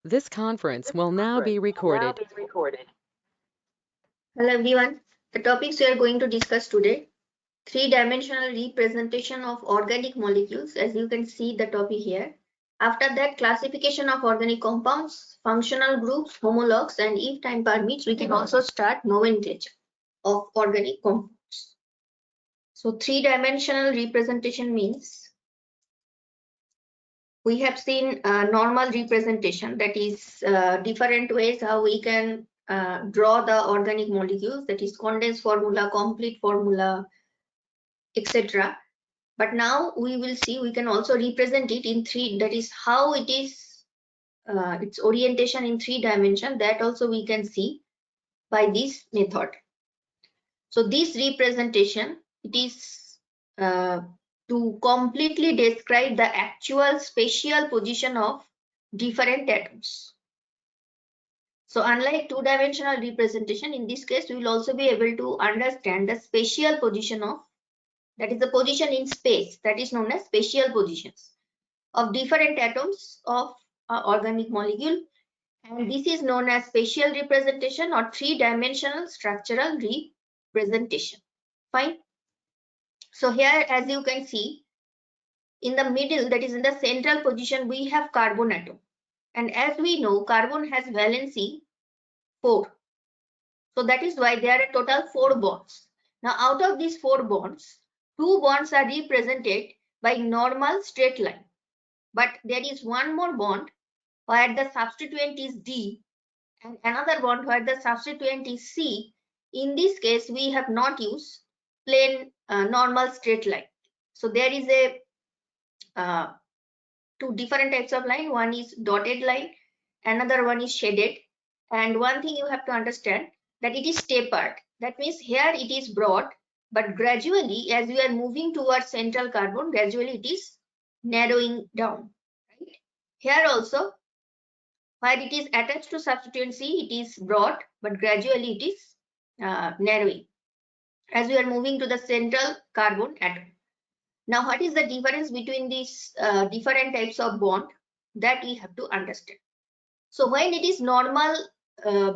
This conference will now be recorded. Hello everyone. The topics we are going to discuss today: three-dimensional representation of organic molecules, as you can see the topic here. After that, classification of organic compounds, functional groups, homologues, and if time permits, we can also start nomenclature of organic compounds. So three-dimensional representation means we have seen normal representation, that is different ways how we can draw the organic molecules, that is condensed formula, complete formula, etc. But now we will see we can also represent it in three, that is how it is its orientation in 3 dimension, that also we can see by this method. So this representation, it is to completely describe the actual spatial position of different atoms. So unlike two-dimensional representation, in this case we will also be able to understand the spatial position of, that is the position in space, that is known as spatial positions of different atoms of organic molecule, and this is known as spatial representation or three-dimensional structural representation. Fine. So here, as you can see, in the middle, that is in the central position, we have carbon atom, and as we know, carbon has valency 4. So that is why there are total 4 bonds. Now out of these 4 bonds, 2 bonds are represented by normal straight line, but there is one more bond where the substituent is D and another bond where the substituent is C. In this case, we have not used plain normal straight line. So there is a two different types of line. One is dotted line, another one is shaded. And one thing you have to understand, that it is tapered. That means here it is broad, but gradually as we are moving towards central carbon, gradually it is narrowing down. Right? Here also, while it is attached to substituent C, it is broad, but gradually it is narrowing as we are moving to the central carbon atom. Now, what is the difference between these different types of bond, that we have to understand. So when it is normal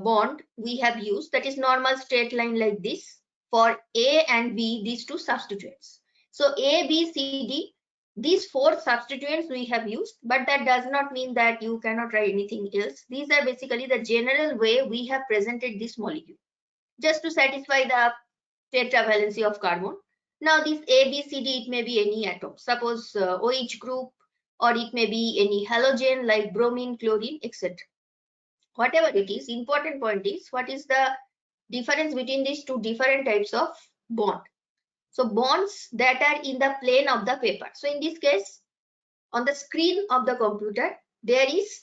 bond we have used, that is normal straight line like this for A and B, these two substituents. So A, B, C, D, these 4 substituents we have used, but that does not mean that you cannot write anything else. These are basically the general way we have presented this molecule, just to satisfy the tetravalency of carbon. Now this A, B, C, D, it may be any atom, suppose OH group, or it may be any halogen like bromine, chlorine, etc. Whatever it is, important point is what is the difference between these two different types of bond. So bonds that are in the plane of the paper. So in this case, on the screen of the computer, there is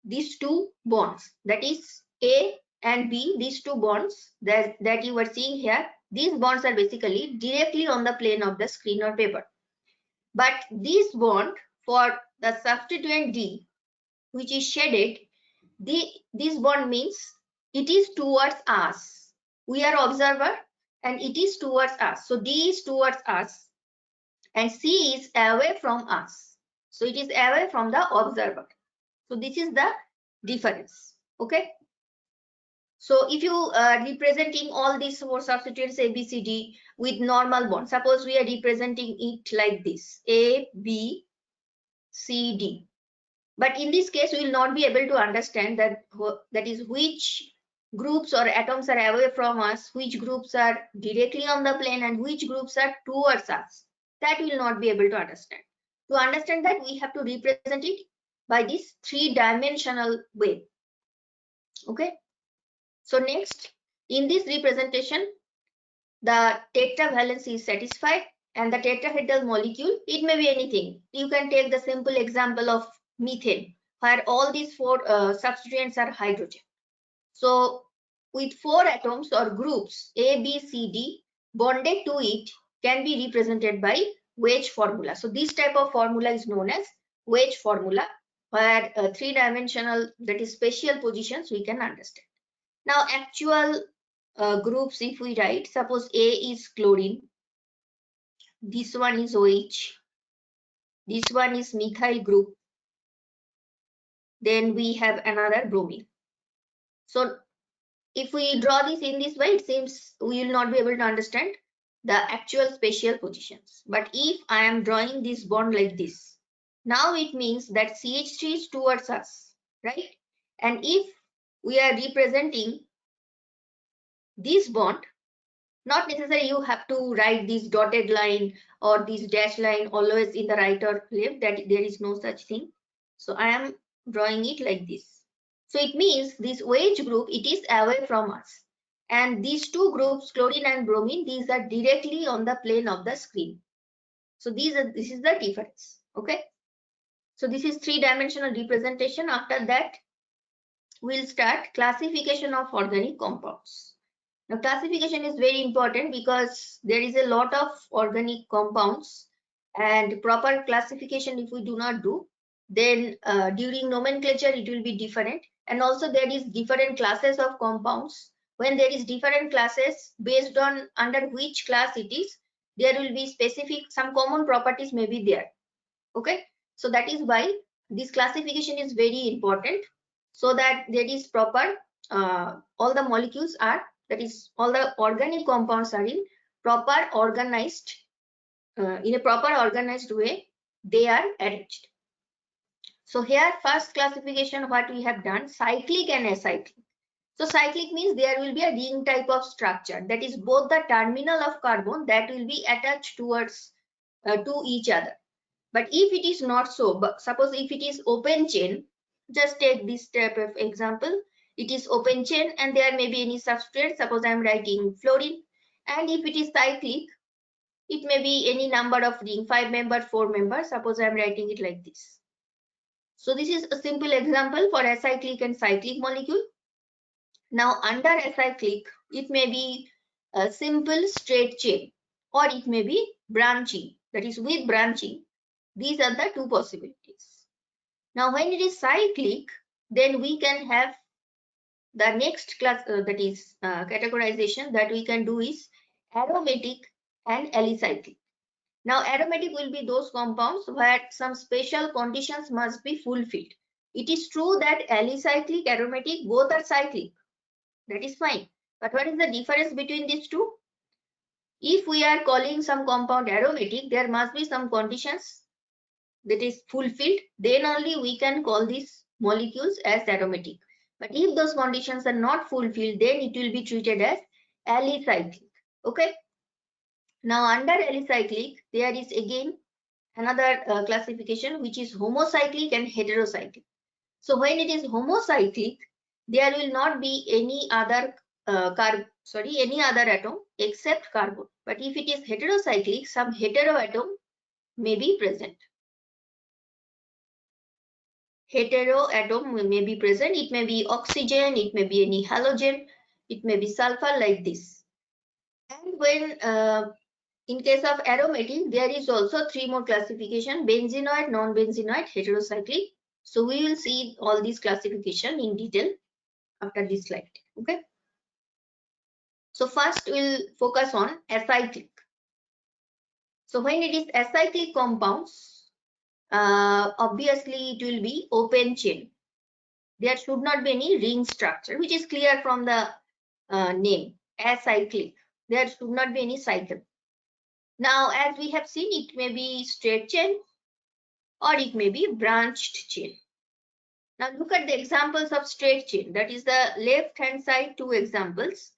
these 2 bonds, that is A and B, these 2 bonds that you are seeing here. These bonds are basically directly on the plane of the screen or paper. But this bond for the substituent D, which is shaded, this bond means it is towards us. We are observer and it is towards us. So D is towards us and C is away from us. So it is away from the observer. So this is the difference. Okay. So if you are representing all these 4 substituents A, B, C, D with normal bond, suppose we are representing it like this: A, B, C, D. But in this case, we will not be able to understand that is which groups or atoms are away from us, which groups are directly on the plane, and which groups are towards us. That we will not be able to understand. To understand that, we have to represent it by this 3-dimensional way. Okay. So next, in this representation, the tetravalence is satisfied, and the tetrahedral molecule, it may be anything. You can take the simple example of methane, where all these 4 substituents are hydrogen. So with 4 atoms or groups A, B, C, D bonded to it can be represented by wedge formula. So this type of formula is known as wedge formula, where 3-dimensional, that is spatial positions, we can understand. Now actual groups, if we write, suppose A is chlorine, this one is OH, this one is methyl group, then we have another bromine. So if we draw this in this way, it seems we will not be able to understand the actual spatial positions. But if I am drawing this bond like this, now it means that CH3 is towards us, right? And if we are representing this bond, not necessarily you have to write this dotted line or this dash line always in the right or left, that there is no such thing. So I am drawing it like this. So it means this OH group, it is away from us. And these two groups, chlorine and bromine, these are directly on the plane of the screen. So this is the difference. Okay. So this is three-dimensional representation. After that, we'll start classification of organic compounds. Now, classification is very important because there is a lot of organic compounds, and proper classification if we do not do, then during nomenclature it will be different. And also there is different classes of compounds. When there is different classes, based on under which class it is, there will be specific, some common properties may be there. Okay, so that is why this classification is very important, so that there is proper, all the molecules are, that is all the organic compounds are in proper organized, in a proper organized way they are arranged. So here first classification what we have done, cyclic and acyclic. So cyclic means there will be a ring type of structure, that is both the terminal of carbon that will be attached towards to each other. But if it is not so, but suppose if it is open chain, just take this type of example. It is open chain and there may be any substrate. Suppose I am writing fluorine. And if it is cyclic, it may be any number of ring, 5 member, 4 member. Suppose I am writing it like this. So this is a simple example for acyclic and cyclic molecule. Now under acyclic, it may be a simple straight chain or it may be branching, that is with branching. These are the two possibilities. Now when it is cyclic, then we can have the next class, that is categorization that we can do is aromatic and alicyclic. Now aromatic will be those compounds where some special conditions must be fulfilled. It is true that alicyclic, aromatic, both are cyclic. That is fine. But what is the difference between these two? If we are calling some compound aromatic, there must be some conditions that is fulfilled, then only we can call these molecules as aromatic. But if those conditions are not fulfilled, then it will be treated as alicyclic. Okay. Now under alicyclic, there is again another classification, which is homocyclic and heterocyclic. So when it is homocyclic, there will not be any other any other atom except carbon. But if it is heterocyclic, some hetero atom may be present. Hetero atom may be present. It may be oxygen, it may be any halogen, it may be sulfur, like this. And when in case of aromatic, there is also three more classification: benzenoid, non-benzenoid, heterocyclic. So we will see all these classification in detail after this slide. Okay. So first we'll focus on acyclic. So when it is acyclic compounds, obviously it will be open chain. There should not be any ring structure, which is clear from the name, acyclic. There should not be any cycle. Now, as we have seen, it may be straight chain or it may be branched chain. Now, look at the examples of straight chain. That is the left hand side, two examples.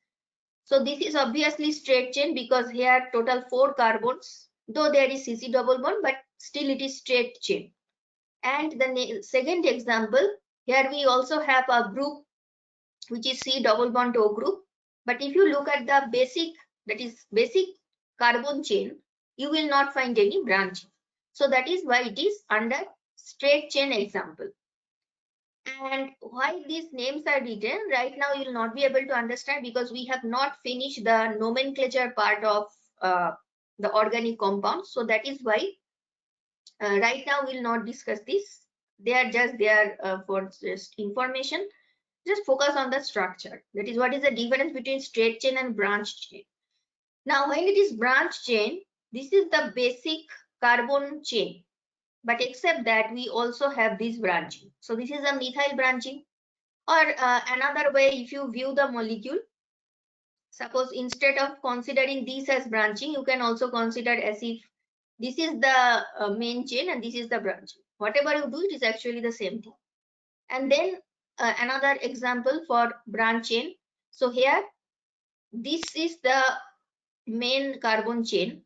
So this is obviously straight chain because here total 4 carbons, though there is CC double bond, but still it is straight chain. And the second example, here we also have a group which is C double bond O group. But if you look at the basic, that is basic carbon chain, you will not find any branching. So that is why it is under straight chain example. And why these names are written right now, you will not be able to understand because we have not finished the nomenclature part of the organic compounds. So that is why right now we will not discuss this. They are just there for just information. Just focus on the structure. That is what is the difference between straight chain and branched chain. Now when it is branched chain, this is the basic carbon chain. but except that we also have this branching. So this is a methyl branching. Or another way, if you view the molecule, suppose instead of considering this as branching, you can also consider as if this is the main chain and this is the branching. Whatever you do, it is actually the same thing. And then another example for branch chain. So here, this is the main carbon chain,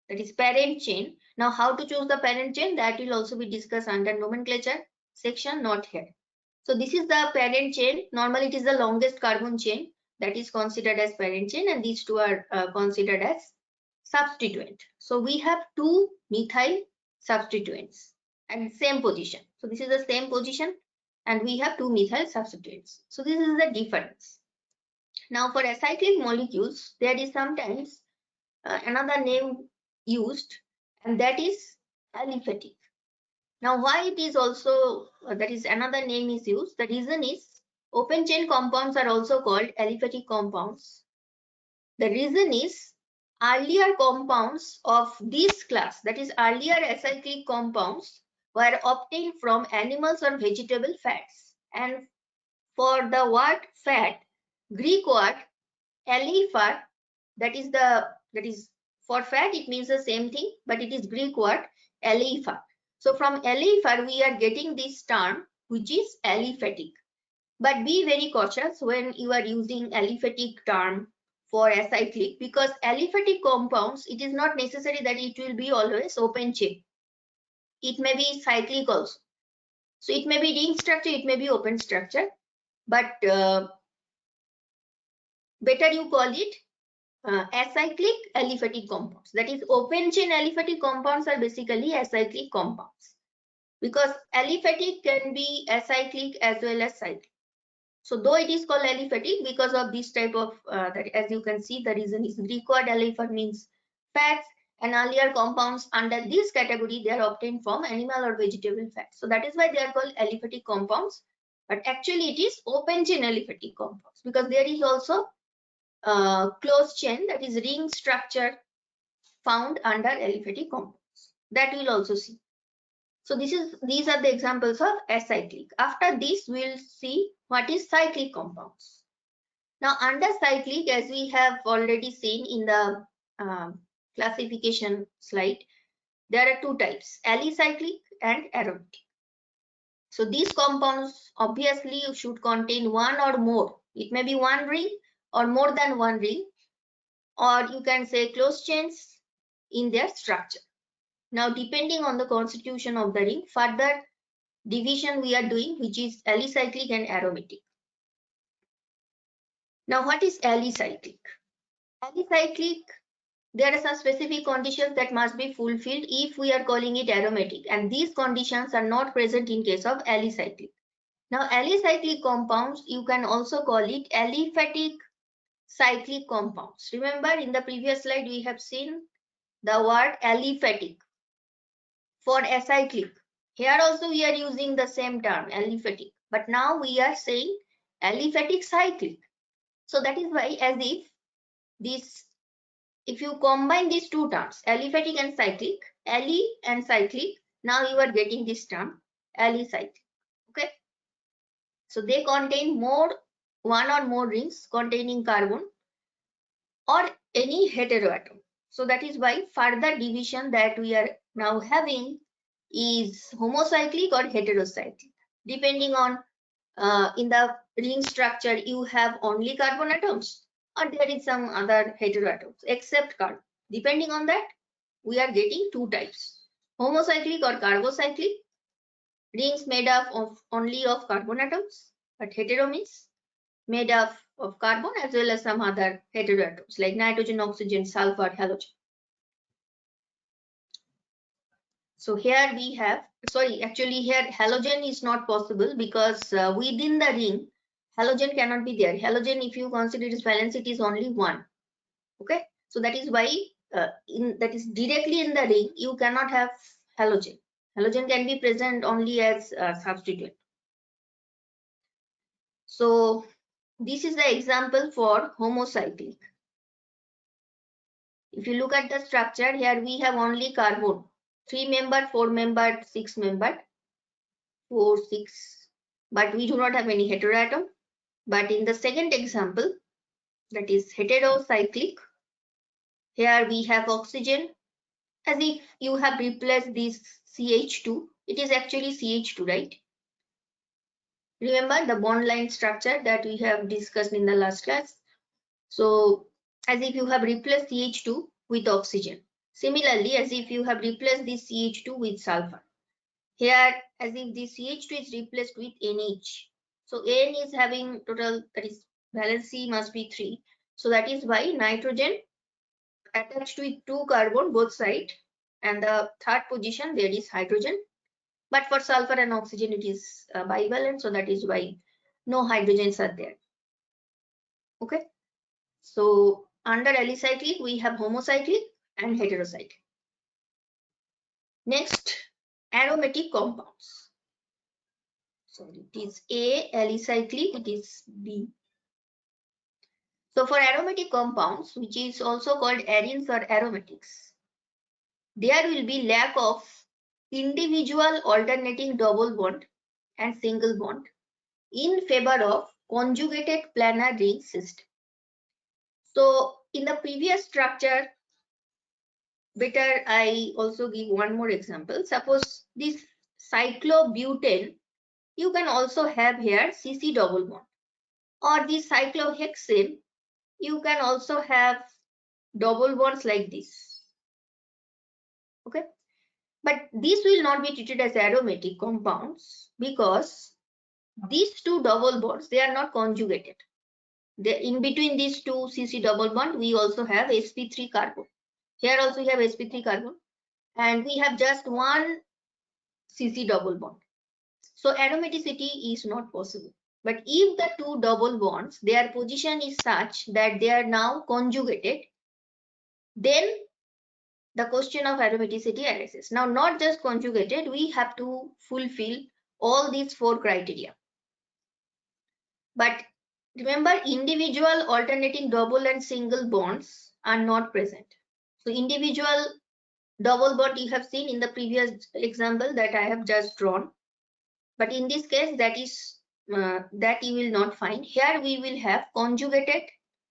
that is parent chain. Now how to choose the parent chain, that will also be discussed under nomenclature section, not here. So this is the parent chain. Normally it is the longest carbon chain that is considered as parent chain, and these two are considered as substituent. So we have two methyl substituents and same position. So this is the same position and we have two methyl substituents. So this is the difference. Now for acyclic molecules, there is sometimes another name used, and that is aliphatic. Now why it is also that is another name is used, the reason is open chain compounds are also called aliphatic compounds. The reason is earlier compounds of this class, that is earlier acyclic compounds, were obtained from animals or vegetable fats. And for the word fat, Greek word alipha, that is for fat, it means the same thing, but it is Greek word alipha. So from alipha we are getting this term which is aliphatic. But be very cautious when you are using aliphatic term for acyclic, because aliphatic compounds, it is not necessary that it will be always open chain. It may be cyclic also. So it may be ring structure, it may be open structure, but better you call it acyclic aliphatic compounds. That is, open chain aliphatic compounds are basically acyclic compounds, because aliphatic can be acyclic as well as cyclic. So though it is called aliphatic because of this type of that, as you can see, the reason is Greek word alipha means fats, and earlier compounds under this category, they are obtained from animal or vegetable fats. So that is why they are called aliphatic compounds. But actually it is open chain aliphatic compounds, because there is also closed chain, that is ring structure, found under aliphatic compounds. That we'll also see. So these are the examples of acyclic. After this, we'll see what is cyclic compounds. Now under cyclic, as we have already seen in the classification slide, there are two types, alicyclic and aromatic. So these compounds obviously should contain one or more. It may be one ring or more than one ring, or you can say closed chains in their structure. Now depending on the constitution of the ring, further division we are doing, which is alicyclic and aromatic. Now what is alicyclic? Alicyclic, there are some specific conditions that must be fulfilled if we are calling it aromatic, and these conditions are not present in case of alicyclic. Now alicyclic compounds, you can also call it aliphatic cyclic compounds. Remember in the previous slide we have seen the word aliphatic for acyclic. Here also we are using the same term, aliphatic, but now we are saying aliphatic cyclic. So that is why, as if this, if you combine these two terms, aliphatic and cyclic, ali and cyclic, now you are getting this term alicyclic. Okay. So they contain one or more rings containing carbon or any heteroatom. So that is why further division that we are now having is homocyclic or heterocyclic. Depending on in the ring structure, you have only carbon atoms or there is some other heteroatoms except carbon. Depending on that, we are getting two types, homocyclic or carbocyclic, rings made up of only of carbon atoms, but hetero means made up of carbon as well as some other heteroatoms like nitrogen, oxygen, sulfur, halogen. So here we have, sorry, actually here halogen is not possible because within the ring, halogen cannot be there. Halogen, if you consider its valence, it is only one. Okay, so that is why that is directly in the ring, you cannot have halogen. Halogen can be present only as a substituent. So this is the example for homocyclic. If you look at the structure, here we have only carbon. 3-membered, 4-membered, 6-membered, 4, 6, but we do not have any heteroatom. But in the second example, that is heterocyclic, here we have oxygen, as if you have replaced this CH2. It is actually CH2, right? Remember the bond line structure that we have discussed in the last class. So as if you have replaced CH2 with oxygen. Similarly, as if you have replaced this CH2 with sulfur. Here, as if this CH2 is replaced with NH. So N is having total, that is valency must be 3. So that is why nitrogen attached with 2 carbon both sides, and the third position there is hydrogen. But for sulfur and oxygen it is bivalent, so that is why no hydrogens are there. Okay. So under alicyclic we have homocyclic and heterocyclic. Next, aromatic compounds. So it is A, alicyclic, it is B. So for aromatic compounds, which is also called arenes or aromatics, there will be lack of individual alternating double bond and single bond in favor of conjugated planar ring system. So in the previous structure, better I also give one more example. Suppose this cyclobutane, you can also have here CC double bond, or the cyclohexane, you can also have double bonds like this. Okay, but these will not be treated as aromatic compounds because these two double bonds, they are not conjugated. In between these two CC double bond, we also have sp3 carbon. Here also we have sp3 carbon, and we have just one CC double bond. So aromaticity is not possible. But if the two double bonds, their position is such that they are now conjugated, then the question of aromaticity arises. Now, not just conjugated, we have to fulfill all these 4 criteria. But remember, individual alternating double and single bonds are not present. So individual double bond you have seen in the previous example that I have just drawn. But in this case, that is that you will not find. Here we will have conjugated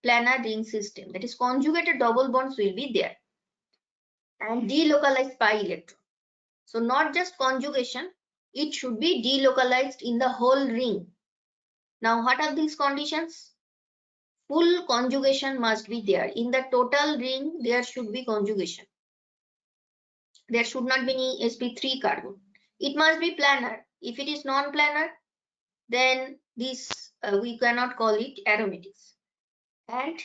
planar ring system. That is, conjugated double bonds will be there, and delocalized pi electron. So not just conjugation, it should be delocalized in the whole ring. Now what are these conditions? Full conjugation must be there. In the total ring, there should be conjugation. There should not be any sp3 carbon. It must be planar. If it is non-planar, then this we cannot call it aromatics. And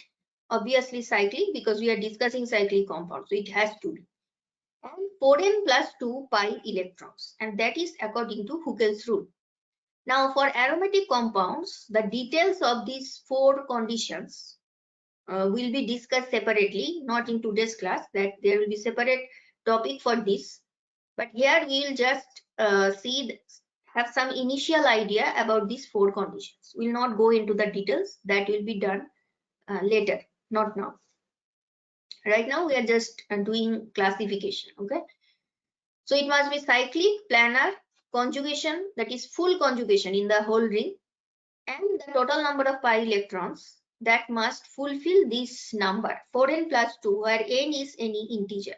obviously cyclic, because we are discussing cyclic compounds, so it has to be. And 4n plus 2 pi electrons, and that is according to Huckel's rule. Now for aromatic compounds, the details of these 4 conditions will be discussed separately, not in today's class, that there will be separate topic for this. But here we will just have some initial idea about these 4 conditions. We will not go into the details, that will be done later, not now. Right now we are just doing classification. Okay, so it must be cyclic, planar, conjugation, that is full conjugation in the whole ring, and the total number of pi electrons that must fulfill this number 4n plus 2, where n is any integer.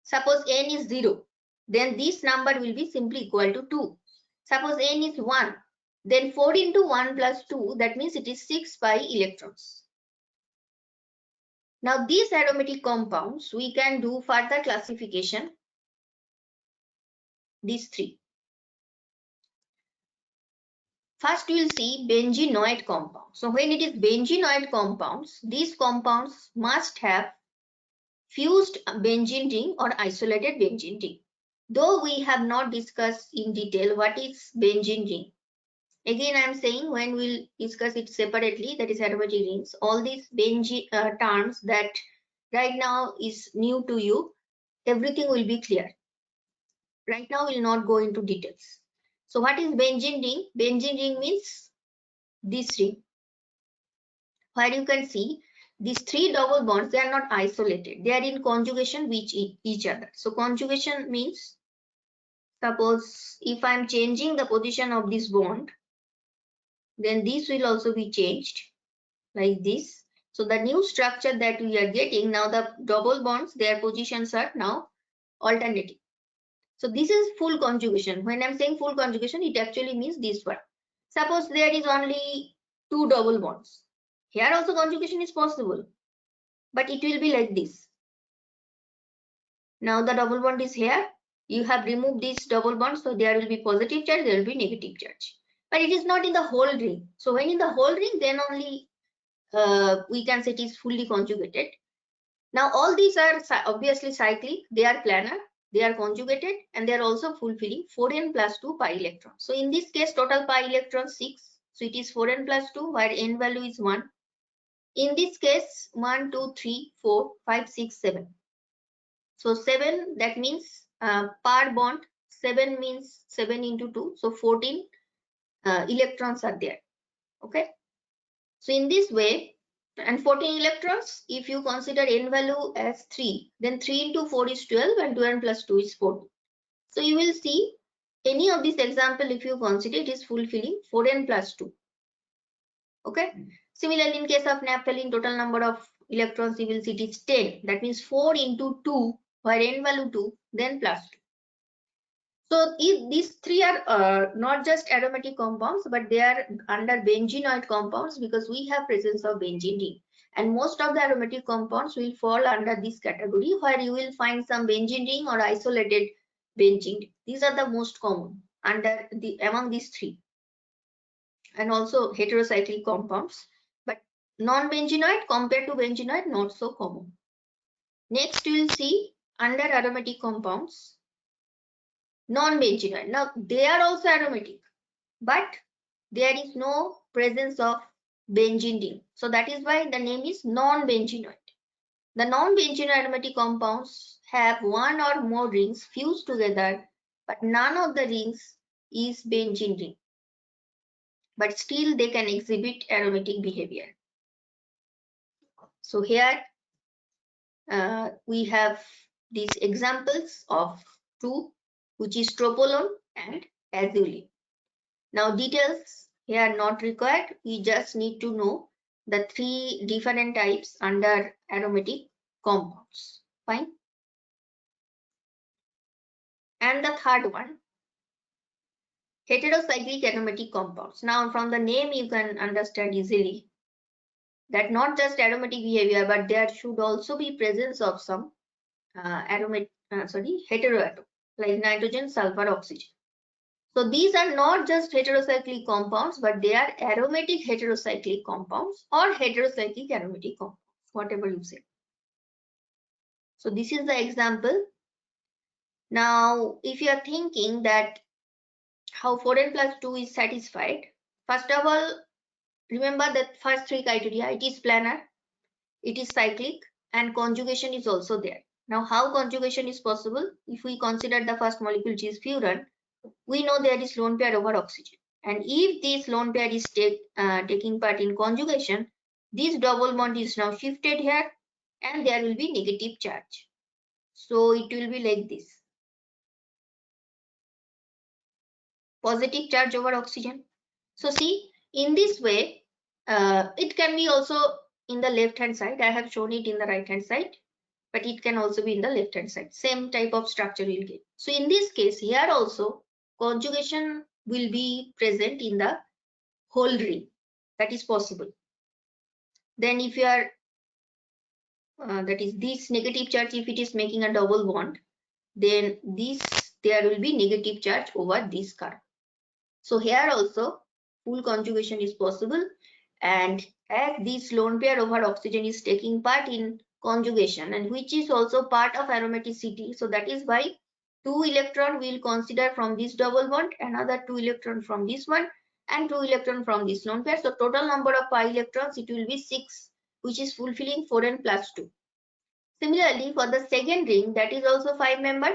Suppose n is 0, then this number will be simply equal to 2. Suppose n is 1, then 4 into 1 plus 2, that means it is 6 pi electrons. Now these aromatic compounds, we can do further classification, these 3. First we will see benzenoid compounds. So when it is benzenoid compounds, these compounds must have fused benzene ring or isolated benzene ring. Though we have not discussed in detail what is benzene ring. Again I am saying, when we will discuss it separately, that is aromatic rings, all these benzene terms that right now is new to you, everything will be clear. Right now we will not go into details. So what is benzene ring? Benzene ring means this ring, where you can see these three double bonds, they are not isolated. They are in conjugation with each other. So conjugation means, suppose if I am changing the position of this bond, then this will also be changed like this. So the new structure that we are getting, now the double bonds, their positions are now alternating. So this is full conjugation. When I'm saying full conjugation, it actually means this one. Suppose there is only two double bonds. Here also conjugation is possible, but it will be like this. Now the double bond is here. You have removed this double bond, so there will be positive charge, there will be negative charge. But it is not in the whole ring. So when in the whole ring, then only we can say it is fully conjugated. Now all these are obviously cyclic, they are planar, they are conjugated, and they are also fulfilling 4n plus 2 pi electrons. So in this case, total pi electrons 6. So it is 4n plus 2, where n value is 1. In this case, 1, 2, 3, 4, 5, 6, 7. So 7, that means per bond, 7 means 7 into 2. So 14 electrons are there. Okay. So in this way, and 14 electrons, if you consider n value as 3, then 3 into 4 is 12 and 2n plus 2 is 14. So you will see any of this example, if you consider, it is fulfilling 4n plus 2. Okay. Similarly, in case of naphthalene, total number of electrons you will see it is 10. That means 4 into 2, where n value 2, then plus 2. So these three are not just aromatic compounds, but they are under benzenoid compounds because we have presence of benzene ring. And most of the aromatic compounds will fall under this category, where you will find some benzene ring or isolated benzene ring. These are the most common among these three. And also heterocyclic compounds, but non-benzenoid compared to benzenoid, not so common. Next, we will see under aromatic compounds, non-benzenoid. Now they are also aromatic, but there is no presence of benzene ring. So that is why the name is non-benzenoid. The non-benzenoid aromatic compounds have one or more rings fused together, but none of the rings is benzene ring. But still they can exhibit aromatic behavior. So here we have these examples of two, which is tropolone and azulene. Now details here are not required. We just need to know the three different types under aromatic compounds. Fine. And the third one, heterocyclic aromatic compounds. Now from the name you can understand easily that not just aromatic behavior, but there should also be presence of some heteroatom like nitrogen, sulfur, oxygen. So these are not just heterocyclic compounds, but they are aromatic heterocyclic compounds or heterocyclic aromatic compounds, whatever you say. So this is the example. Now, if you are thinking that how 4n plus 2 is satisfied, first of all, remember that first three criteria, it is planar, it is cyclic, and conjugation is also there. Now, how conjugation is possible? If we consider the first molecule, which is furan, we know there is lone pair over oxygen. And if this lone pair is taking part in conjugation, this double bond is now shifted here and there will be negative charge. So it will be like this. Positive charge over oxygen. So see, in this way, it can be also in the left hand side. I have shown it in the right hand side, but it can also be in the left hand side. Same type of structure we'll get. So in this case, here also conjugation will be present in the whole ring. That is possible. Then if you are that is this negative charge, if it is making a double bond, then there will be negative charge over this carbon. So here also full conjugation is possible, and as this lone pair over oxygen is taking part in conjugation, and which is also part of aromaticity, so that is why 2 electron will consider from this double bond, another 2 electron from this one, and 2 electron from this lone pair. So total number of pi electrons, it will be 6, which is fulfilling 4n plus 2. Similarly, for the second ring, that is also 5 member.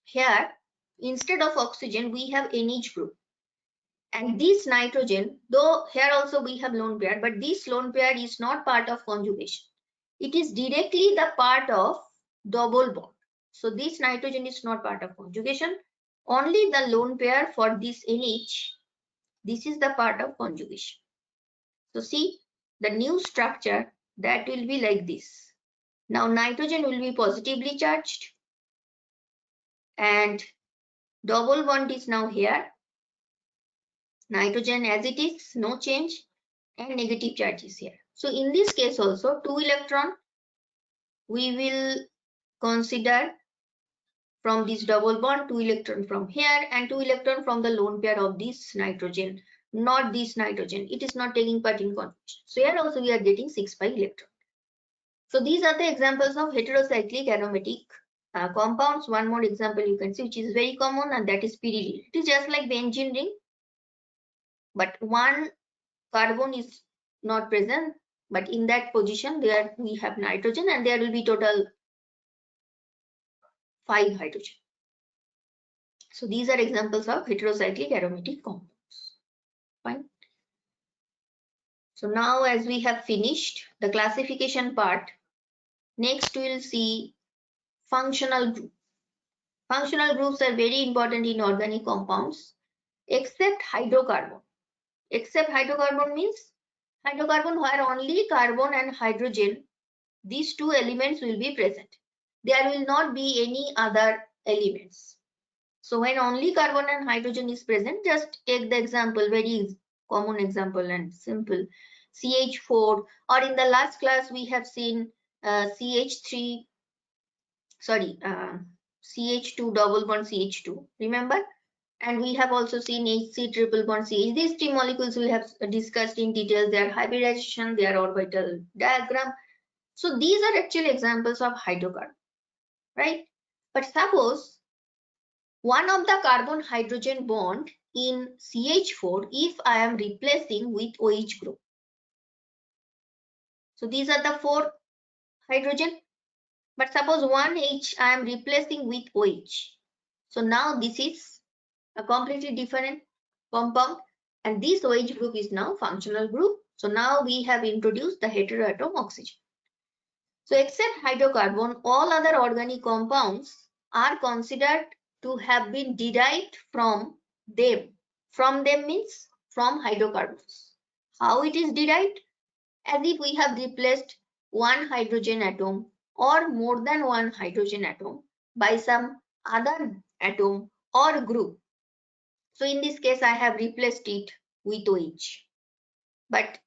Here, instead of oxygen, we have NH group. And this nitrogen, though here also we have lone pair, but this lone pair is not part of conjugation. It is directly the part of double bond. So this nitrogen is not part of conjugation. Only the lone pair for this NH, this is the part of conjugation. So see the new structure that will be like this. Now nitrogen will be positively charged and double bond is now here. Nitrogen as it is, no change, and negative charge is here. So in this case also 2 electron we will consider from this double bond, 2 electron from here and 2 electron from the lone pair of this nitrogen, not this nitrogen. It is not taking part in conjugation. So here also we are getting 6 pi electron. So these are the examples of heterocyclic aromatic compounds. One more example you can see which is very common, and that is pyridine. It is just like benzene ring, but one carbon is not present, but in that position there we have nitrogen and there will be total 5 hydrogen. So these are examples of heterocyclic aromatic compounds. Fine. So now as we have finished the classification part, next we will see functional group. Functional groups are very important in organic compounds except hydrocarbon. Except hydrocarbon means hydrocarbon where only carbon and hydrogen, these two elements will be present. There will not be any other elements. So when only carbon and hydrogen is present, just take the example, very common example and simple, CH4, or in the last class we have seen CH3, sorry, CH2 double bond CH2, remember? And we have also seen HC triple bond CH. These three molecules we have discussed in detail, their hybridization, their orbital diagram. So these are actually examples of hydrocarbon, right? But suppose one of the carbon hydrogen bond in CH4 if I am replacing with OH group. So these are the 4 hydrogen, but suppose one H I am replacing with OH. So now this is a completely different compound and this OH group is now functional group. So now we have introduced the heteroatom oxygen. So except hydrocarbon, all other organic compounds are considered to have been derived from them. From them means from hydrocarbons. How it is derived? As if we have replaced one hydrogen atom or more than one hydrogen atom by some other atom or group. So in this case, I have replaced it with OH. But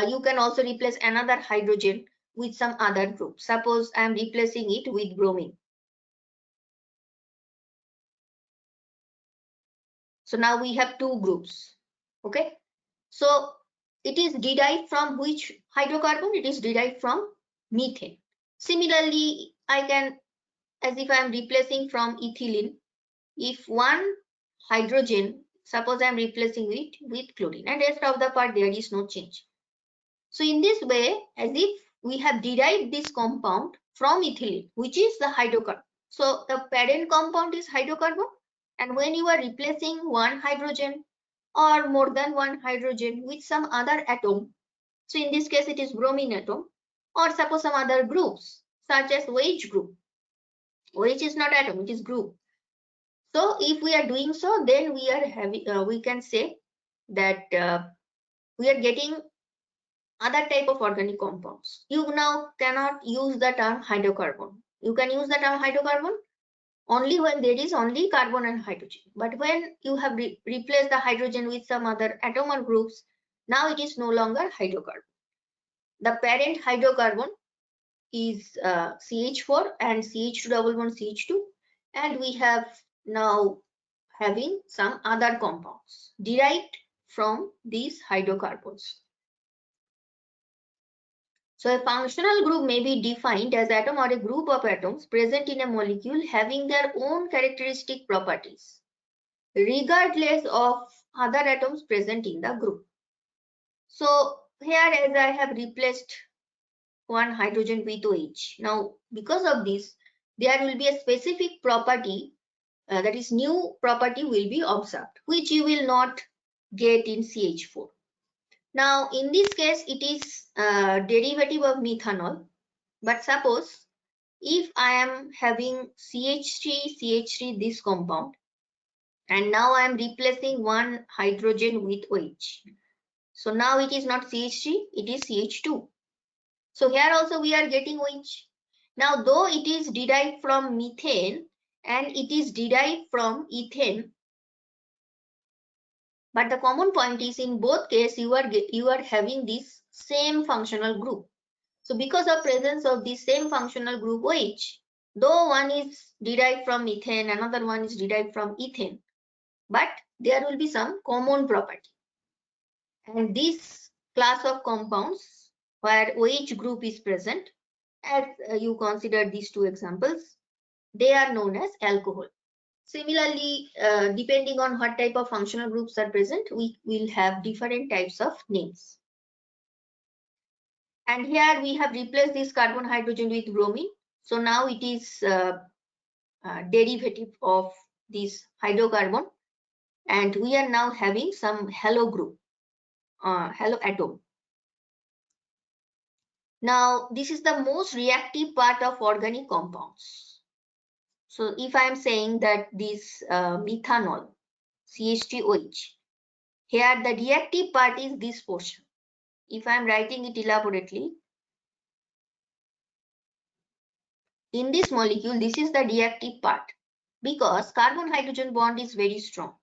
you can also replace another hydrogen with some other group. Suppose I am replacing it with bromine. So now we have 2 groups. Okay. So it is derived from which hydrocarbon? It is derived from methane. Similarly, I can, as if I am replacing from ethylene, if one hydrogen, suppose I am replacing it with chlorine and rest of the part there is no change. So in this way, as if we have derived this compound from ethylene, which is the hydrocarbon. So the parent compound is hydrocarbon, and when you are replacing one hydrogen or more than one hydrogen with some other atom, so in this case it is bromine atom, or suppose some other groups such as OH group. OH is not atom, it is group. So if we are doing so, then we are having, we can say that we are getting other type of organic compounds. You now cannot use the term hydrocarbon. You can use the term hydrocarbon only when there is only carbon and hydrogen. But when you have replaced the hydrogen with some other atom or groups, now it is no longer hydrocarbon. The parent hydrocarbon is CH4 and CH2 double bond CH2, and we have now having some other compounds derived from these hydrocarbons. So a functional group may be defined as atom or a group of atoms present in a molecule having their own characteristic properties, regardless of other atoms present in the group. So here as I have replaced one hydrogen with OH. Now because of this, there will be a specific property, that is new property will be observed, which you will not get in CH4. Now in this case it is derivative of methanol, but suppose if I am having CH3 this compound, and now I am replacing one hydrogen with OH. So now it is not CH3, it is CH2. So here also we are getting OH. Now though it is derived from methane and it is derived from ethane, but the common point is in both cases you are having this same functional group. So because of presence of the same functional group OH, though one is derived from methane, another one is derived from ethane, but there will be some common property. And this class of compounds where OH group is present, as you consider these two examples, they are known as alcohol. Similarly, depending on what type of functional groups are present, we will have different types of names. And here we have replaced this carbon hydrogen with bromine. So now it is derivative of this hydrocarbon, and we are now having some halo group, halo atom. Now this is the most reactive part of organic compounds. So if I am saying that this methanol, CH3OH, here the reactive part is this portion. If I am writing it elaborately, in this molecule, this is the reactive part, because carbon hydrogen bond is very strong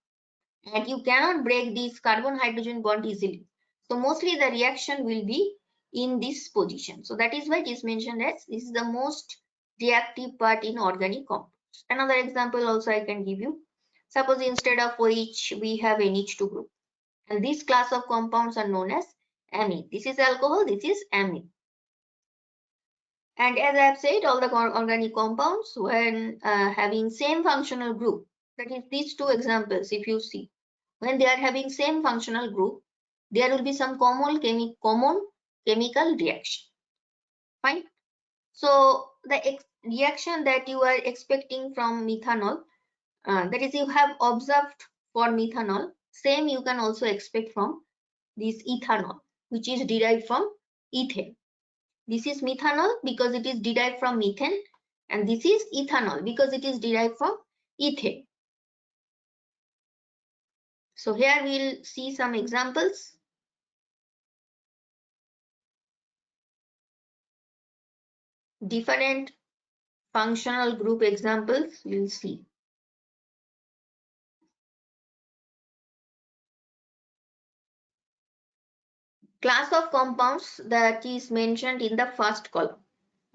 and you cannot break this carbon hydrogen bond easily. So mostly the reaction will be in this position. So that is why it is mentioned as this is the most reactive part in organic compounds. Another example also I can give you. Suppose instead of OH we have NH2 group, and this class of compounds are known as amine. This is alcohol, this is amine. And as I have said, all the organic compounds when having same functional group, that is these two examples, if you see, when they are having same functional group, there will be some common chemical reaction. Fine. So the reaction that you are expecting from methanol, that is you have observed for methanol, same you can also expect from this ethanol, which is derived from ethane. This is methanol because it is derived from methane, and this is ethanol because it is derived from ethane. So here we'll see some examples. Different functional group examples we'll see. Class of compounds that is mentioned in the first column.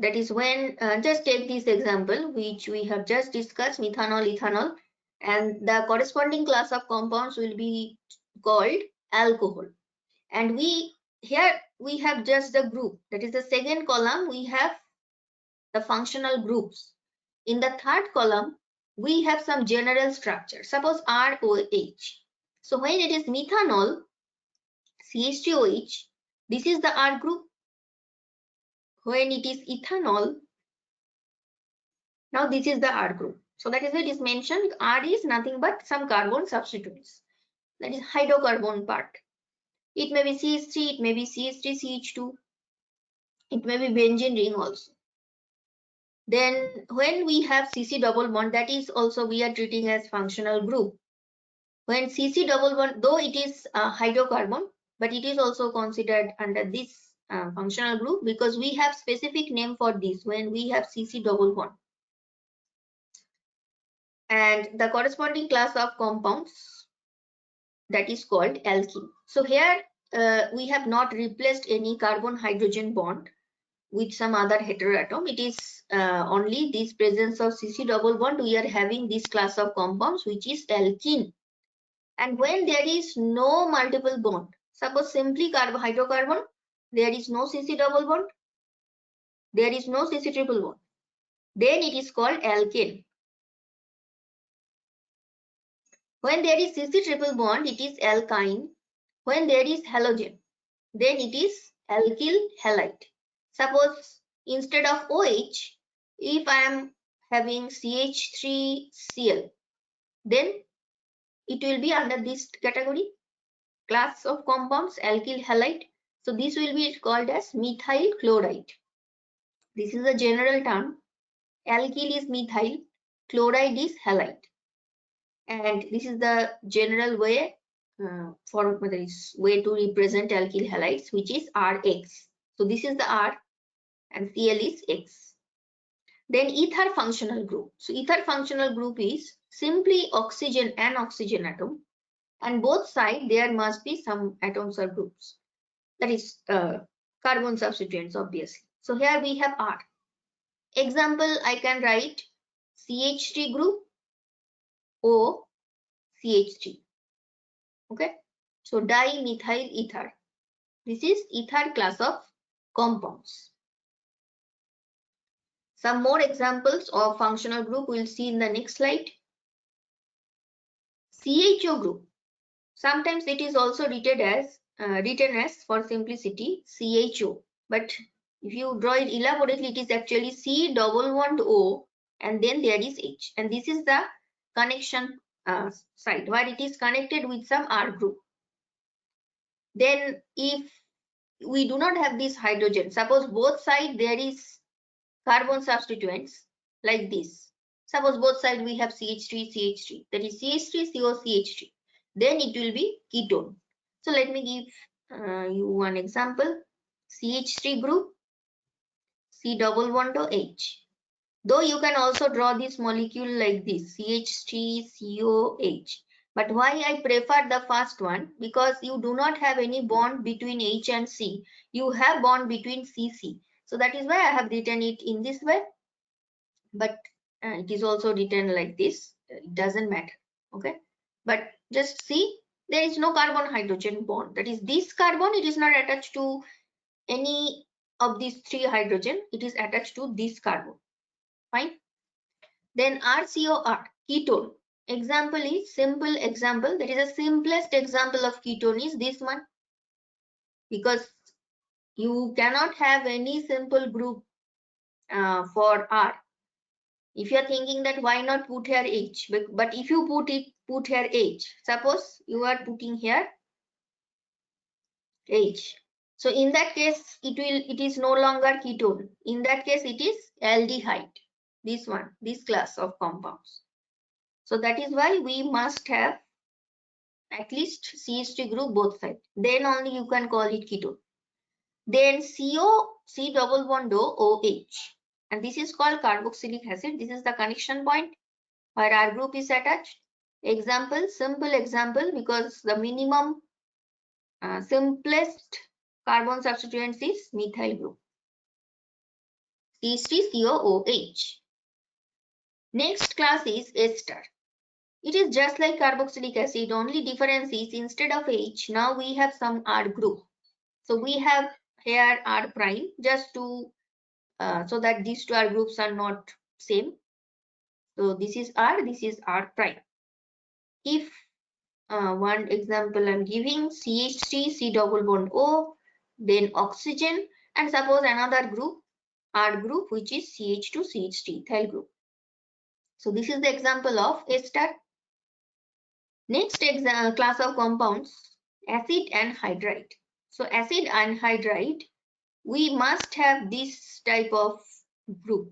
That is when, just take this example which we have just discussed, methanol, ethanol, and the corresponding class of compounds will be called alcohol. And here we have just the group. That is the second column, we have the functional groups. In the third column, we have some general structure. Suppose ROH. So when it is methanol, CH3OH, this is the R group. When it is ethanol, now this is the R group. So that is why it is mentioned R is nothing but some carbon substituents. That is hydrocarbon part. It may be CH3, it may be CH3CH2, it may be benzene ring also. Then when we have CC double bond, that is also we are treating as functional group. When CC double bond, though it is a hydrocarbon, but it is also considered under this functional group because we have specific name for this when we have CC double bond. And the corresponding class of compounds, that is called alkene. So here we have not replaced any carbon hydrogen bond with some other heteroatom. It is only this presence of CC double bond, we are having this class of compounds which is alkene. And when there is no multiple bond, suppose simply hydrocarbon, there is no CC double bond, there is no CC triple bond, then it is called alkane. When there is CC triple bond, it is alkyne. When there is halogen, then it is alkyl halide. Suppose instead of OH, if I am having CH3Cl, then it will be under this category. class of compounds, alkyl halide. So this will be called as methyl chloride. This is a general term. Alkyl is methyl, chloride is halide. And this is the general way way to represent alkyl halides, which is Rx. So this is the R and Cl is X. Then ether functional group. So ether functional group is simply oxygen and oxygen atom, and both sides there must be some atoms or groups. That is carbon substituents, obviously. So here we have R. Example, I can write CH3 group, O, CH3. Okay. So dimethyl ether. This is ether class of compounds. Some more examples of functional group we'll see in the next slide. CHO group. Sometimes it is also written as for simplicity CHO, but if you draw it elaborately, it is actually C double bond O and then there is H, and this is the connection site where it is connected with some R group. Then if we do not have this hydrogen, suppose both sides there is carbon substituents like this. Suppose both sides we have CH3, CH3, that is CH3, CO, CH3. Then it will be ketone. So let me give you one example. CH3 group, C double bond O H. Though you can also draw this molecule like this, CH3COH. But why I prefer the first one? Because you do not have any bond between H and C. You have bond between CC. So that is why I have written it in this way. But it is also written like this. It doesn't matter. Okay. But just see, there is no carbon hydrogen bond. That is, this carbon, it is not attached to any of these three hydrogen. It is attached to this carbon. Fine. Then RCOR, ketone. Example is simple example. That is the simplest example of ketone is this one. Because you cannot have any simple group for R. If you are thinking that why not put here H, but if you put here H, suppose you are putting here H. So in that case, it is no longer ketone. In that case, it is aldehyde. This one, this class of compounds. So that is why we must have at least CH3 group both sides. Then only you can call it ketone. Then CO, C double bond O, OH. And this is called carboxylic acid. This is the connection point where R group is attached. Example, simple example, because the minimum simplest carbon substituents is methyl group. CH3COOH. Next class is ester. It is just like carboxylic acid, only difference is instead of H, now we have some R group. So we have here R prime just to so that these two R groups are not same. So this is R, this is R prime. If one example I'm giving, CH3, C double bond O, then oxygen, and suppose another group, R group, which is CH2, CH3, ethyl group. So this is the example of ester. Next class of compounds, acid and hydride. So acid and hydride, we must have this type of group.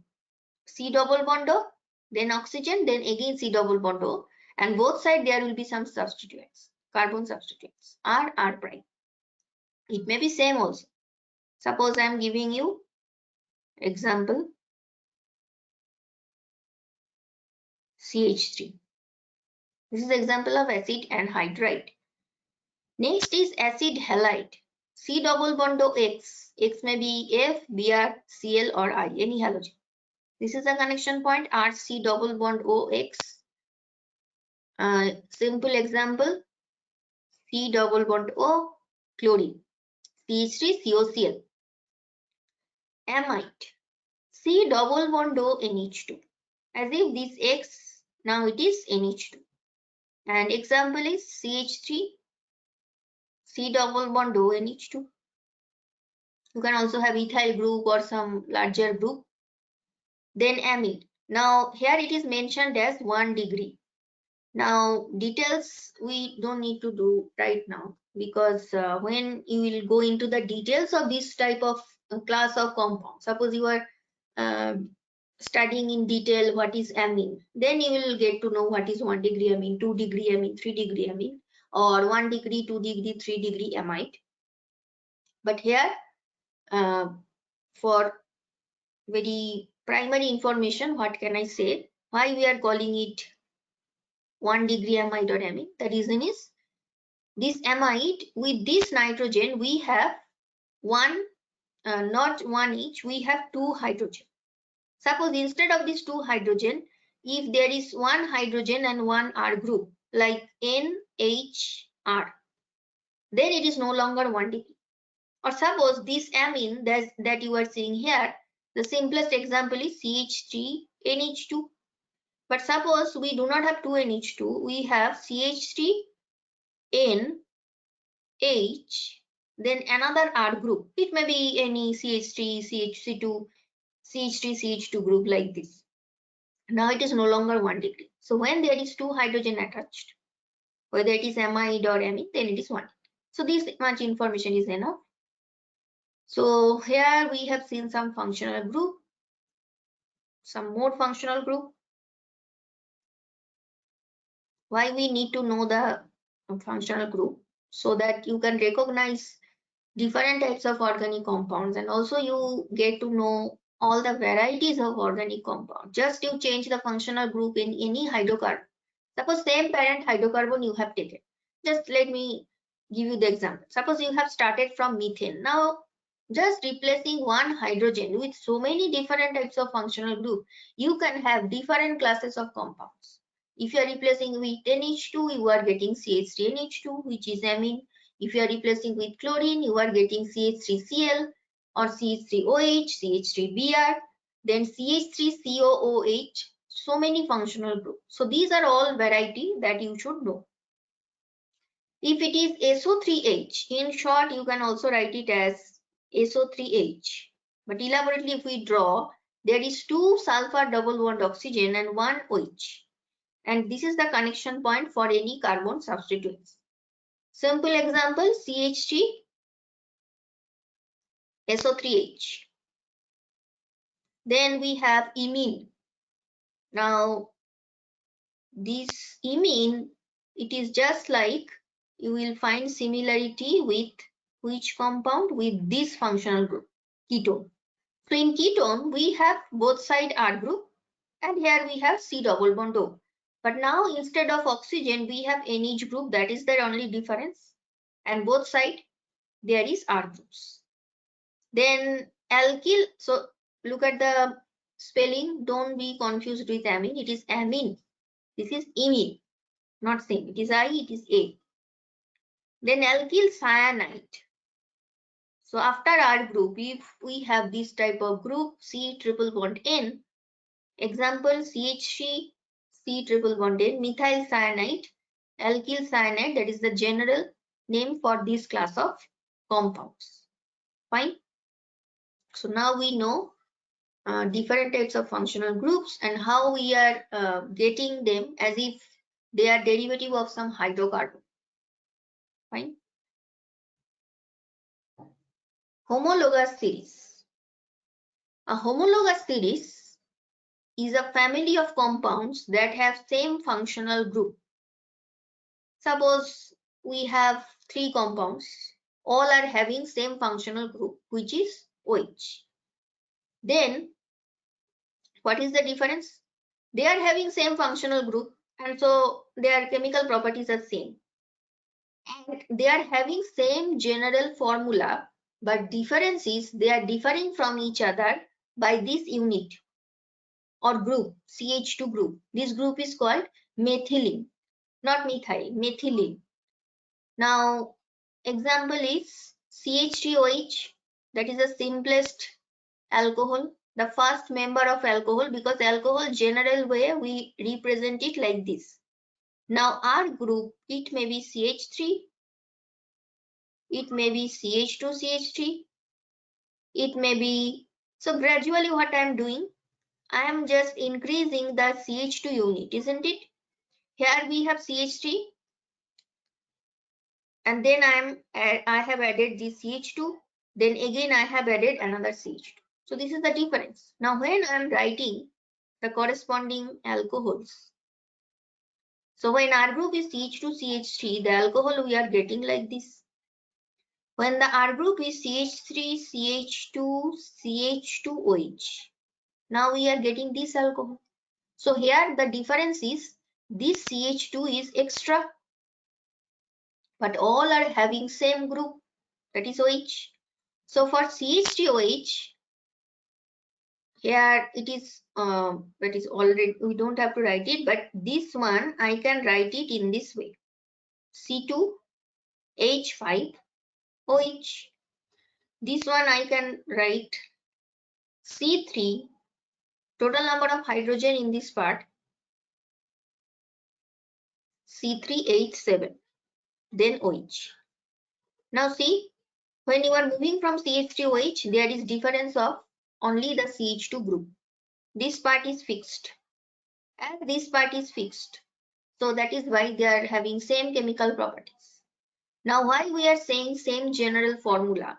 C double bond O, then oxygen, then again C double bond O, and both sides there will be some substituents, carbon substituents, R, R prime. It may be same also. Suppose I am giving you example CH3. This is example of acid and hydride. Next is acid halide. C double bond O X. X may be F, Br, Cl or I, any halogen. This is a connection point, R C double bond O X. Simple example, C double bond O, chlorine, CH3 COCl. Amide, C double bond O NH2. As if this X, now it is NH2. And example is CH3, C double bond O NH2. You can also have ethyl group or some larger group. Then amide. Now here it is mentioned as 1 degree. Now details we don't need to do right now, because when you will go into the details of this type of class of compound, suppose you are uh, studying in detail what is amine, then you will get to know what is 1 degree amine, 2 degree amine, 3 degree amine, or 1 degree, 2 degree, 3 degree amide. But here uh, for very primary information, what can I say, why we are calling it 1 degree amide or amine? The reason is this amide with this nitrogen we have one, not one each, we have two hydrogen. Suppose instead of these two hydrogen, if there is one hydrogen and one R group like NHR, then it is no longer 1 degree. Or suppose this amine that you are seeing here, the simplest example is CH3NH2. But suppose we do not have 2NH2, we have CH3N H, then another R group. It may be any CH3, CHC2, CH3, CH2 group like this. Now it is no longer 1 degree. So when there is two hydrogen attached, whether it is amide or amine, then it is 1 degree. So this much information is enough. So here we have seen some functional group, some more functional group. Why we need to know the functional group? So that you can recognize different types of organic compounds, and also you get to know all the varieties of organic compounds. Just you change the functional group in any hydrocarbon. Suppose same parent hydrocarbon you have taken. Just let me give you the example. Suppose you have started from methane. Now just replacing one hydrogen with so many different types of functional group, you can have different classes of compounds. If you are replacing with NH2, you are getting CH3NH2, which is amine. If you are replacing with chlorine, you are getting CH3Cl or CH3OH, CH3Br, then CH3COOH, so many functional groups. So these are all variety that you should know. If it is SO3H, in short, you can also write it as SO3H. But elaborately, if we draw, there is two sulfur double bond oxygen and one OH. And this is the connection point for any carbon substituents. Simple example, CH3 SO3H. Then we have imine. Now this imine, it is just like you will find similarity with which compound? With this functional group, ketone. So in ketone we have both side R group, and here we have C double bond O. But now instead of oxygen we have NH group, that is the only difference, and both side there is R groups. Then alkyl, so look at the spelling, don't be confused with amine, it is amine. This is imine, not same. It is I, it is A. Then alkyl cyanide. So after R group, if we have this type of group, C triple bond N, example CH3, C triple bond N, methyl cyanide, alkyl cyanide, that is the general name for this class of compounds. Fine. So now we know different types of functional groups and how we are getting them as if they are derivative of some hydrocarbon. Fine. Homologous series. A homologous series is a family of compounds that have same functional group. Suppose we have three compounds, all are having same functional group, which is OH. Then what is the difference? They are having same functional group, and so their chemical properties are same. And they are having same general formula, but difference is they are differing from each other by this unit or group, CH2 group. This group is called methylene, not methyl, methylene. Now, example is CH3OH, that is the simplest alcohol, the first member of alcohol, because alcohol general way we represent it like this. Now, R group, it may be CH3, it may be CH2CH3, it may be, so gradually what I am doing, I am just increasing the CH2 unit, isn't it? Here we have CH3, and then I have added this CH2, then again I have added another CH2. So this is the difference. Now when I am writing the corresponding alcohols, so when R group is CH2 CH3, the alcohol we are getting like this. When the R group is CH3 CH2 CH2OH, now we are getting this alcohol. So here the difference is this CH2 is extra, but all are having same group, that is OH. So for CH3OH, here it is that is already, we don't have to write it, but this one I can write it in this way: C2H5OH. This one I can write C3, total number of hydrogen in this part, C3H7, then OH. Now see, when you are moving from CH3OH, there is difference of only the CH2 group. This part is fixed and this part is fixed. So that is why they are having same chemical properties. Now why we are saying same general formula?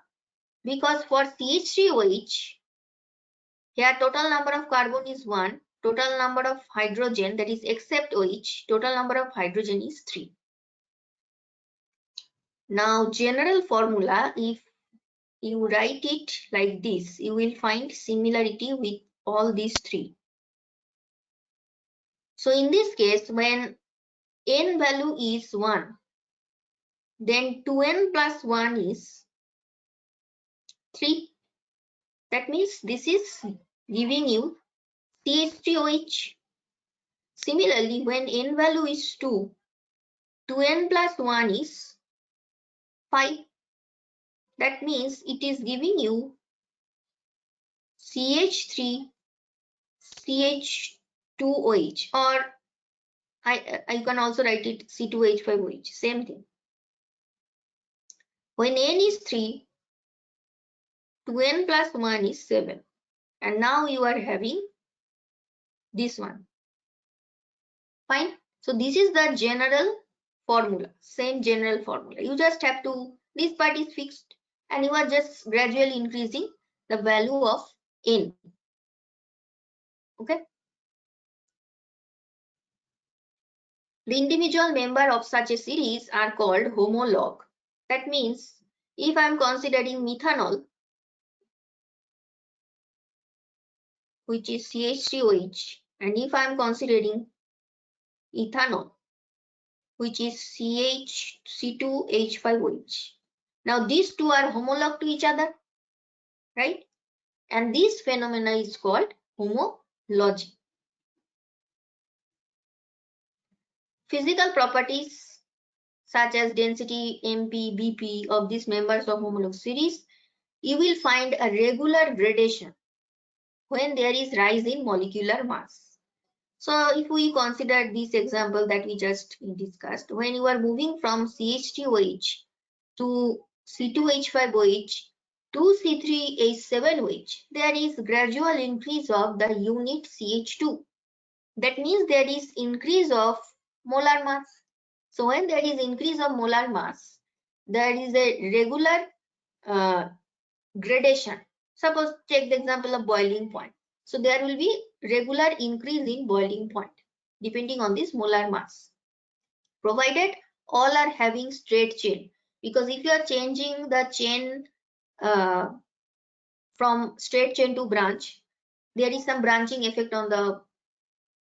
Because for CH3OH, here total number of carbon is 1, total number of hydrogen, that is except OH, total number of hydrogen is 3. Now general formula, if you write it like this, you will find similarity with all these three. So in this case, when n value is 1, then 2n plus 1 is 3. That means this is giving you CH3OH. Similarly, when n value is 2, 2n plus 1 is 5. That means it is giving you CH3 CH2OH, or I can also write it C2H5OH, same thing. When n is 3, 2n plus 1 is 7. And now you are having this one. Fine. So this is the general formula, same general formula. You just have to, this part is fixed and you are just gradually increasing the value of n. Okay. The individual member of such a series are called homolog. That means if I am considering methanol, which is CH3OH, and if I am considering ethanol, which is C2H5OH. Now these two are homolog to each other, right? And this phenomena is called homology. Physical properties such as density, MP, BP of these members of homologous series, you will find a regular gradation when there is rise in molecular mass. So if we consider this example that we just discussed, when you are moving from CH3OH to C2H5OH to C3H7OH, there is gradual increase of the unit CH2. That means there is increase of molar mass. So when there is increase of molar mass, there is a regular gradation. Suppose take the example of boiling point. So there will be regular increase in boiling point depending on this molar mass, provided all are having straight chain. Because if you are changing the chain from straight chain to branch, there is some branching effect on the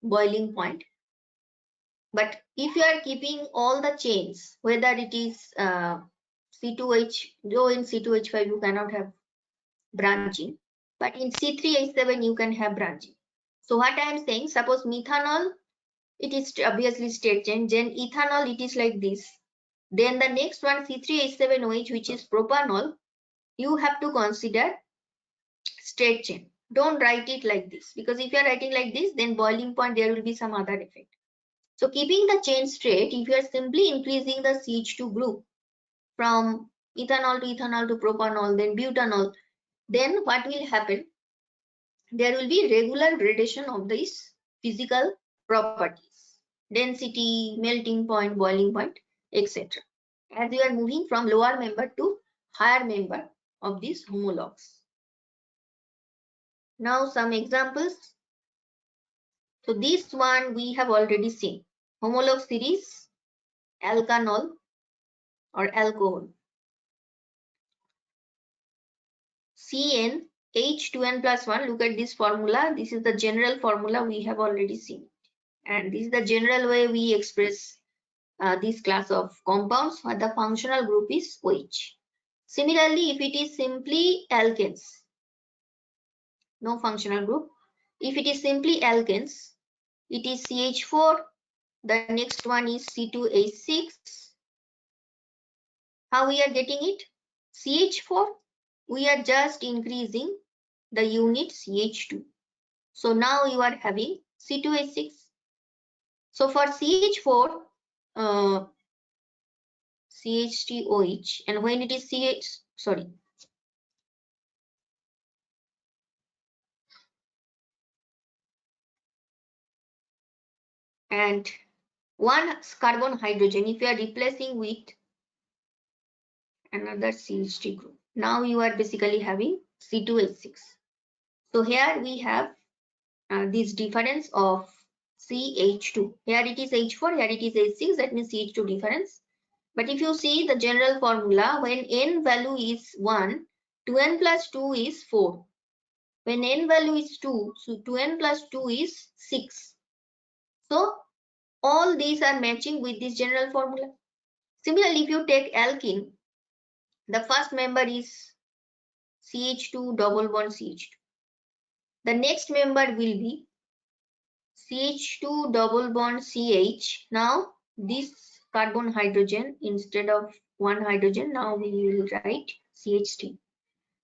boiling point. But if you are keeping all the chains, whether it is C2H, though in C2H5 you cannot have branching, but in C3H7 you can have branching. So what I am saying, suppose methanol, it is obviously straight chain, then ethanol it is like this. Then the next one C3H7OH, which is propanol, you have to consider straight chain. Don't write it like this, because if you are writing like this, then boiling point there will be some other effect. So keeping the chain straight, if you are simply increasing the CH2 group from ethanol to propanol, then butanol, then what will happen? There will be regular gradation of these physical properties. density, melting point, boiling point, etc. As we are moving from lower member to higher member of this homologs. Now some examples. So this one we have already seen. Homolog series, alkanol or alcohol. CnH2n plus 1, look at this formula. This is the general formula we have already seen. And this is the general way we express this class of compounds where the functional group is OH. Similarly, if it is simply alkanes, no functional group. If it is simply alkanes, it is CH4, the next one is C2H6. How we are getting it? CH4, we are just increasing the unit CH2. So now you are having C2H6. So for CH4, CH3OH, and when it is and one carbon hydrogen, if you are replacing with another CH3 group, now you are basically having C2H6. So here we have this difference of CH2. Here it is H4, here it is H6, that means CH2 difference. But if you see the general formula, when n value is 1, 2n plus 2 is 4. When n value is 2, so 2n plus 2 is 6. So all these are matching with this general formula. Similarly, if you take alkene, the first member is CH2 double bond CH2. The next member will be CH2 double bond CH. Now this carbon hydrogen, instead of one hydrogen, now we will write CH3.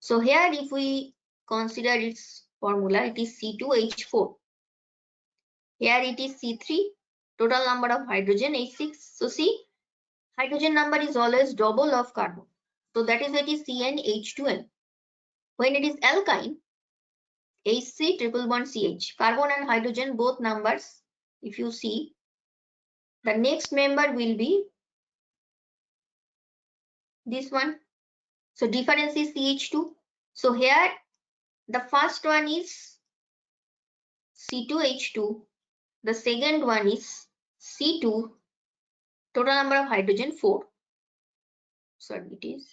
So here if we consider its formula, it is C2H4. Here it is C3, total number of hydrogen H6. So see, hydrogen number is always double of carbon. So that is why it is CnH2n. When it is alkyne, HC triple bond CH. Carbon and hydrogen both numbers, if you see, the next member will be this one. So difference is CH2. So here the first one is C2H2. The second one is C2. Total number of hydrogen 4. So it is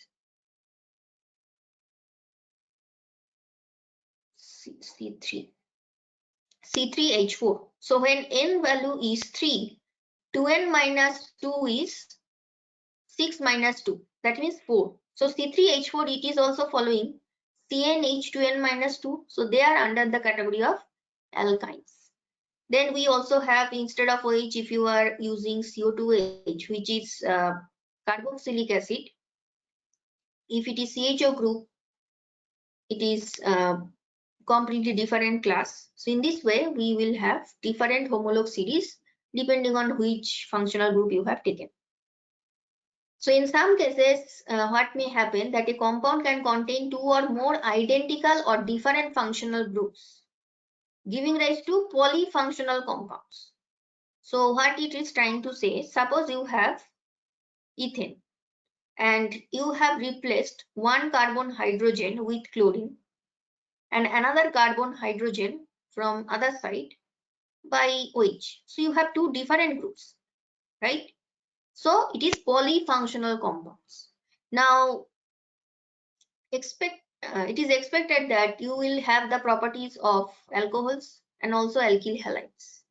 C3. C3H4. So when n value is 3, 2n minus 2 is 6 minus 2. That means 4. So C3H4, it is also following CnH2n minus 2. So they are under the category of alkynes. Then we also have, instead of OH, if you are using CO2H, which is carboxylic acid, if it is CHO group, it is completely different class. So in this way, we will have different homolog series depending on which functional group you have taken. So in some cases, what may happen that a compound can contain two or more identical or different functional groups, giving rise to polyfunctional compounds. So what it is trying to say, suppose you have ethane and you have replaced one carbon hydrogen with chlorine and another carbon hydrogen from other side by OH. So you have two different groups, right? So it is polyfunctional compounds. Now it is expected that you will have the properties of alcohols and also alkyl halides.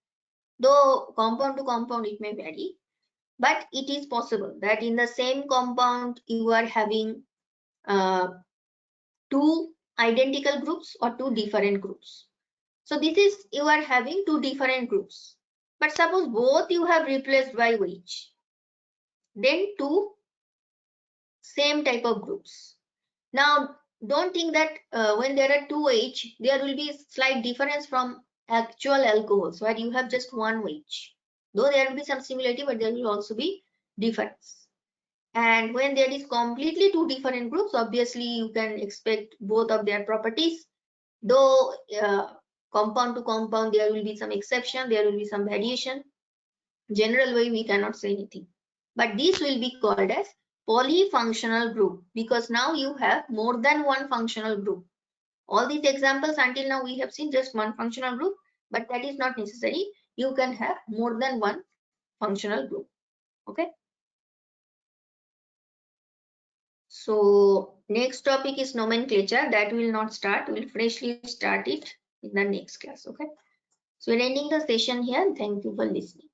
Though compound to compound it may vary, but it is possible that in the same compound you are having two identical groups or two different groups. So this is, you are having two different groups. But suppose both you have replaced by which? Then two same type of groups. Now don't think that when there are two H, there will be slight difference from actual alcohols where you have just one H. Though there will be some similarity, but there will also be difference. And when there is completely two different groups, obviously you can expect both of their properties. Though compound to compound, there will be some exception, there will be some variation. General way we cannot say anything. But this will be called as polyfunctional group, because now you have more than one functional group. All these examples until now we have seen just one functional group, but that is not necessary. You can have more than one functional group. Okay. So next topic is nomenclature. That will not start. We'll freshly start it in the next class. Okay. So we're ending the session here. Thank you for listening.